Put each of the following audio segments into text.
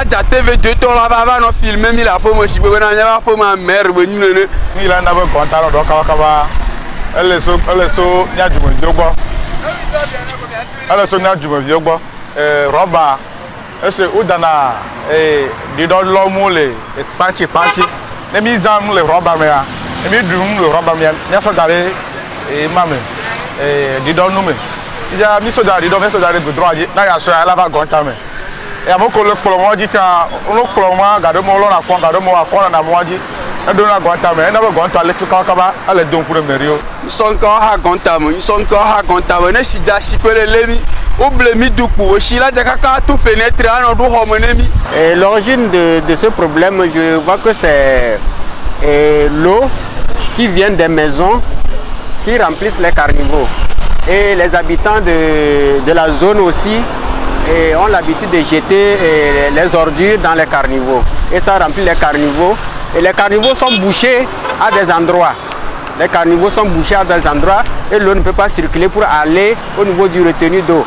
déjà TV 2 ton là va non filmer mi la pomme chi be na nya pomme mère be ni ne ni la na be konta lo do kaba ele so nya jumo jogbo ele so nya jumo jogbo roba ese udana di do lo mu le panchi ne mi zam le roba me ya ne mi dum le roba me nya so dare mame di do nu me ija mi so dare do me so dare go droit na ya so ala ba konta me ya mo ko le polo mo ji ta lo polo ma ga do mo lo na kon ga do mo akon na mo ji e do na gonta me na ba gonta le tu kaba ale don pour merio son ko ha gonta mo ne si ja si pele le ni o ble mi du ku o si la ja kaka tout fenêtre an do ho mo ne mi. L'origine de ce problème, je vois que c'est l'eau qui vient des maisons qui remplissent les caniveaux et les habitants de la zone aussi ont l'habitude de jeter les ordures dans les caniveaux et ça remplit les caniveaux et les caniveaux sont bouchés à des endroits. Les caniveaux sont bouchés à des endroits et l'eau ne peut pas circuler pour aller au niveau du retenu d'eau.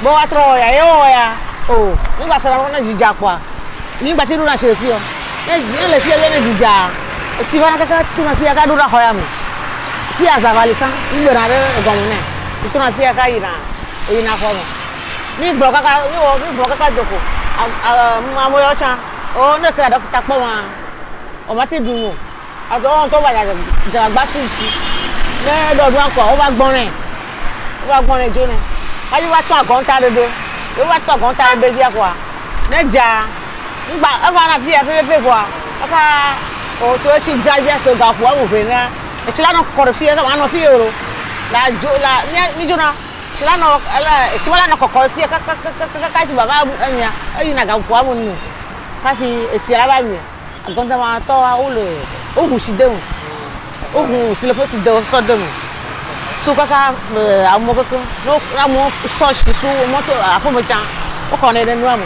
Bo wa tro ya ya o nígbà sara won na jija kwa nígbà tí dura se fi o le fi ele na jija si bana kaka tu na fi aka dura hoya mu fi azavali san nígbà na re gomu ne tu na fi aka ina ko mo ni gbo kaka joko mo yo cha o ne ka dokita po wa o ma ti dun o ado on to ba ja gba switch ne do dun akwa o ba gbon re jone ayi wa to agonta dodo e wa to agonta be dia kwa neja ngba e fa na fi e fo aka o so si jaja so ga kwa mo fe na e sila no ko fi e ka no fi euro la jo la ni jona sila no ala si wala no ko fi ka ti baba anya ayi na ga kwa mo ni ka fi e si ala ba mi agonta ma to wa o le o hu si de o hu si le po si de so de so kaka amo kaka no amo so shi so moto afomocha o ko ne nu amo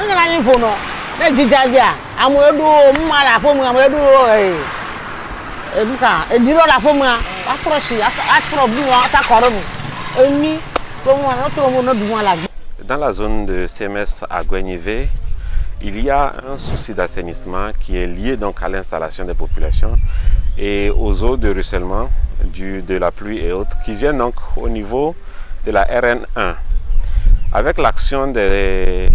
ona ni fono na jija bia amo edu mma la fomu amo edu eduka ediro la fomu atroshi atro bi wa sa koro mu eni fomu na to mo no du la. Dans la zone de CMS à Gouagnivé, il y a un souci d'assainissement qui est lié donc à l'installation des populations et aux eaux de ruissellement de la pluie et autres qui viennent donc au niveau de la RN1. Avec l'action de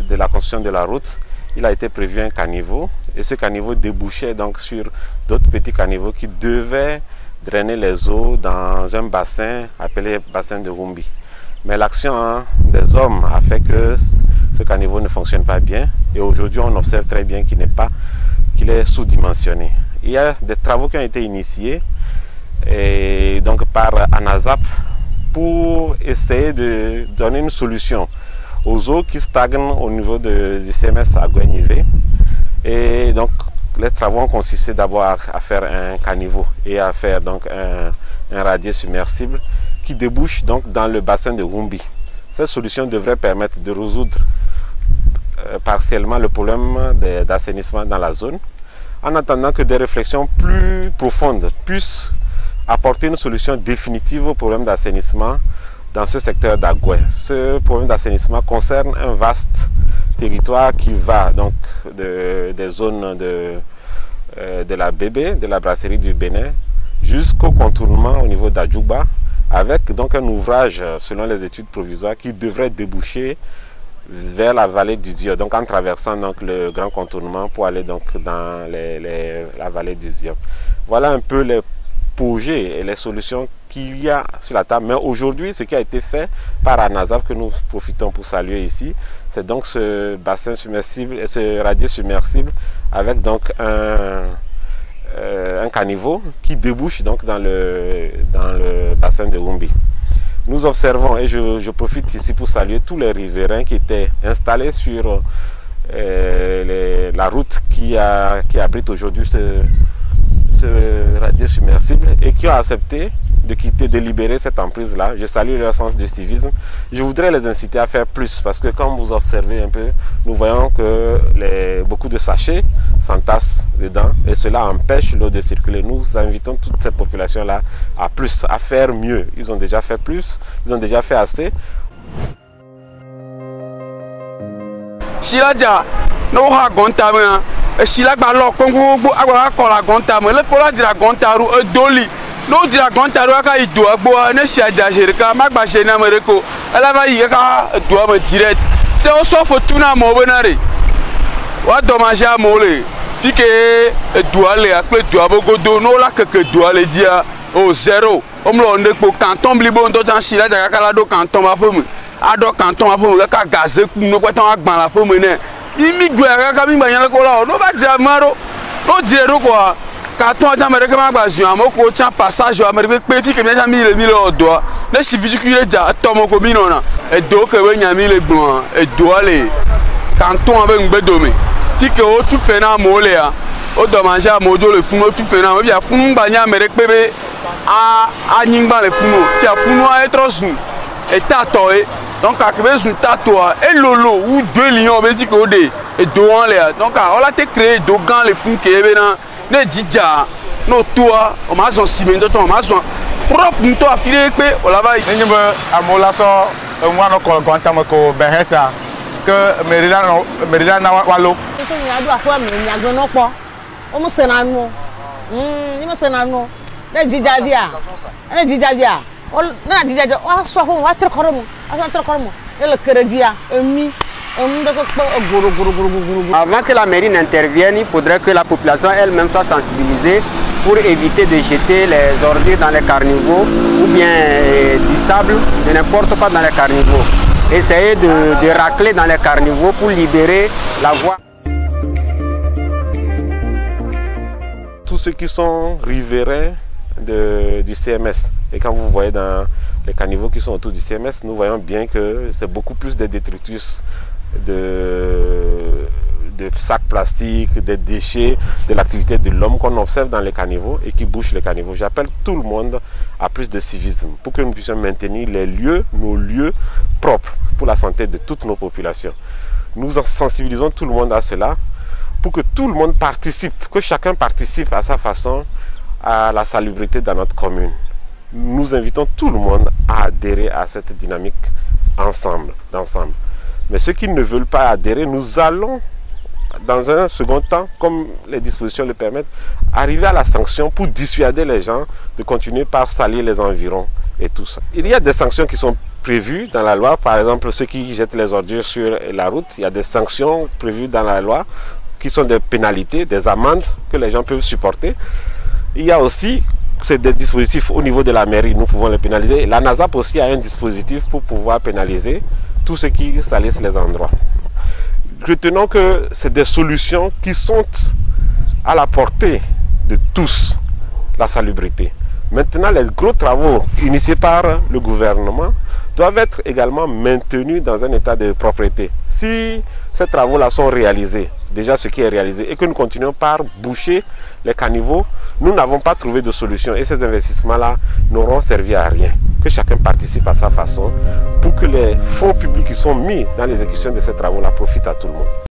la construction de la route, il a été prévu un caniveau et ce caniveau débouchait donc sur d'autres petits caniveaux qui devaient drainer les eaux dans un bassin appelé bassin de Rumbi. Mais l'action des hommes a fait que ce caniveau ne fonctionne pas bien et aujourd'hui on observe très bien qu'il est sous-dimensionné. Il y a des travaux qui ont été initiés et donc par ANASAP pour essayer de donner une solution aux eaux qui stagnent au niveau du CMS à Gouagnivé. Et donc les travaux ont consisté d'abord à faire un caniveau et à faire donc un radier submersible qui débouche donc dans le bassin de Rumbi. Cette solution devrait permettre de résoudre partiellement le problème d'assainissement dans la zone, en attendant que des réflexions plus profondes puissent apporter une solution définitive au problème d'assainissement dans ce secteur d'Agoué. Ce problème d'assainissement concerne un vaste territoire qui va donc des zones de la BB, de la brasserie du Bénin, jusqu'au contournement au niveau d'Adjouba, avec donc un ouvrage, selon les études provisoires, qui devrait déboucher vers la vallée du Zion, donc en traversant donc le grand contournement pour aller donc dans la vallée du Zion. Voilà un peu les projets et les solutions qu'il y a sur la table. Mais aujourd'hui, ce qui a été fait par ANASAP, que nous profitons pour saluer ici, c'est donc ce bassin submersible et ce radier submersible avec donc un caniveau qui débouche donc dans le bassin de Rumbi. Nous observons, et je profite ici pour saluer tous les riverains qui étaient installés sur la route qui abrite aujourd'hui ce radier submersible et qui ont accepté de quitter, de libérer cette emprise-là. Je salue leur sens du civisme. Je voudrais les inciter à faire plus parce que comme vous observez un peu, nous voyons que beaucoup de sachets s'entassent dedans et cela empêche l'eau de circuler. Nous invitons toute cette population-là à plus, à faire mieux. Ils ont déjà fait plus, ils ont déjà fait assez. Shilaja, no ha gontame, shilagba lo kongo agba kola gontame, le kola dira gontaru doli. No dira gontaru aka ido agbo ne shiaja jerika magba shena mereko. Ela ba yi ka do am direct. Te o so fo tuna mo benare. Wa dommage a mole. Fike douale akle do abogodo no la keke douale dia o zero. Omlo ndekpo canton blibo ndo tan shilaja kala do canton ba fomu. Ado canton a fomu ka gaze ku no kweton agban la fomu ne. Imi gbe ka mi gba yan ko la no ba dira maro. No dire ko carton a jamais réclamé bazu amoko tient passage à merveille petit que bien mille odo ne suffit que il ja tomo ko minona e do ke we nya mille gbon e do ale carton avec ngbedomi ti ke o tu fe na mole a o do manger a mojo le funu o tu fe na o bia funu gba nya mere pebe a nyingba le funu ti a funu a etrosun e tato e donc a kebe sun tato e lolo ou deux lions be ti ko de e do an le donc a la te créer do gan le funu ke be na ne dija no toi o ma son ciment to o ma son propre nto afire pe o la va ni be amola so nwa no ko gontam ko beheta que merida na walo to ni adu akwa me ni agbo no po o mo se na nu ni mo se na nu ne dija bia o na dija o so ko wa tre koromo ele keregia emi. Avant que la mairie n'intervienne, il faudrait que la population elle-même soit sensibilisée pour éviter de jeter les ordures dans les carnivaux ou bien du sable, de n'importe quoi dans les carnivaux. Essayer de racler dans les carnivaux pour libérer la voie. Tous ceux qui sont riverains du CMS, et quand vous voyez dans les caniveaux qui sont autour du CMS, nous voyons bien que c'est beaucoup plus de détritus de sacs plastiques, des déchets de l'activité de l'homme qu'on observe dans les caniveaux et qui bouchent les caniveaux. J'appelle tout le monde à plus de civisme pour que nous puissions maintenir nos lieux propres pour la santé de toutes nos populations. Nous sensibilisons tout le monde à cela pour que tout le monde participe, que chacun participe à sa façon à la salubrité dans notre commune. Nous invitons tout le monde à adhérer à cette dynamique d'ensemble. Mais ceux qui ne veulent pas adhérer, nous allons, dans un second temps, comme les dispositions le permettent, arriver à la sanction pour dissuader les gens de continuer par salir les environs et tout ça. Il y a des sanctions qui sont prévues dans la loi. Par exemple, ceux qui jettent les ordures sur la route, il y a des sanctions prévues dans la loi qui sont des pénalités, des amendes que les gens peuvent supporter. Il y a aussi des dispositifs au niveau de la mairie, nous pouvons les pénaliser. La NASAP aussi a un dispositif pour pouvoir pénaliser tous ceux qui salissent les endroits. Retenons que c'est des solutions qui sont à la portée de tous, la salubrité. Maintenant, les gros travaux initiés par le gouvernement doivent être également maintenus dans un état de propriété. Si ces travaux-là sont réalisés, déjà ce qui est réalisé, et que nous continuons par boucher les caniveaux, nous n'avons pas trouvé de solution et ces investissements-là n'auront servi à rien. Que chacun participe à sa façon pour que les fonds publics qui sont mis dans l'exécution de ces travaux-là profitent à tout le monde.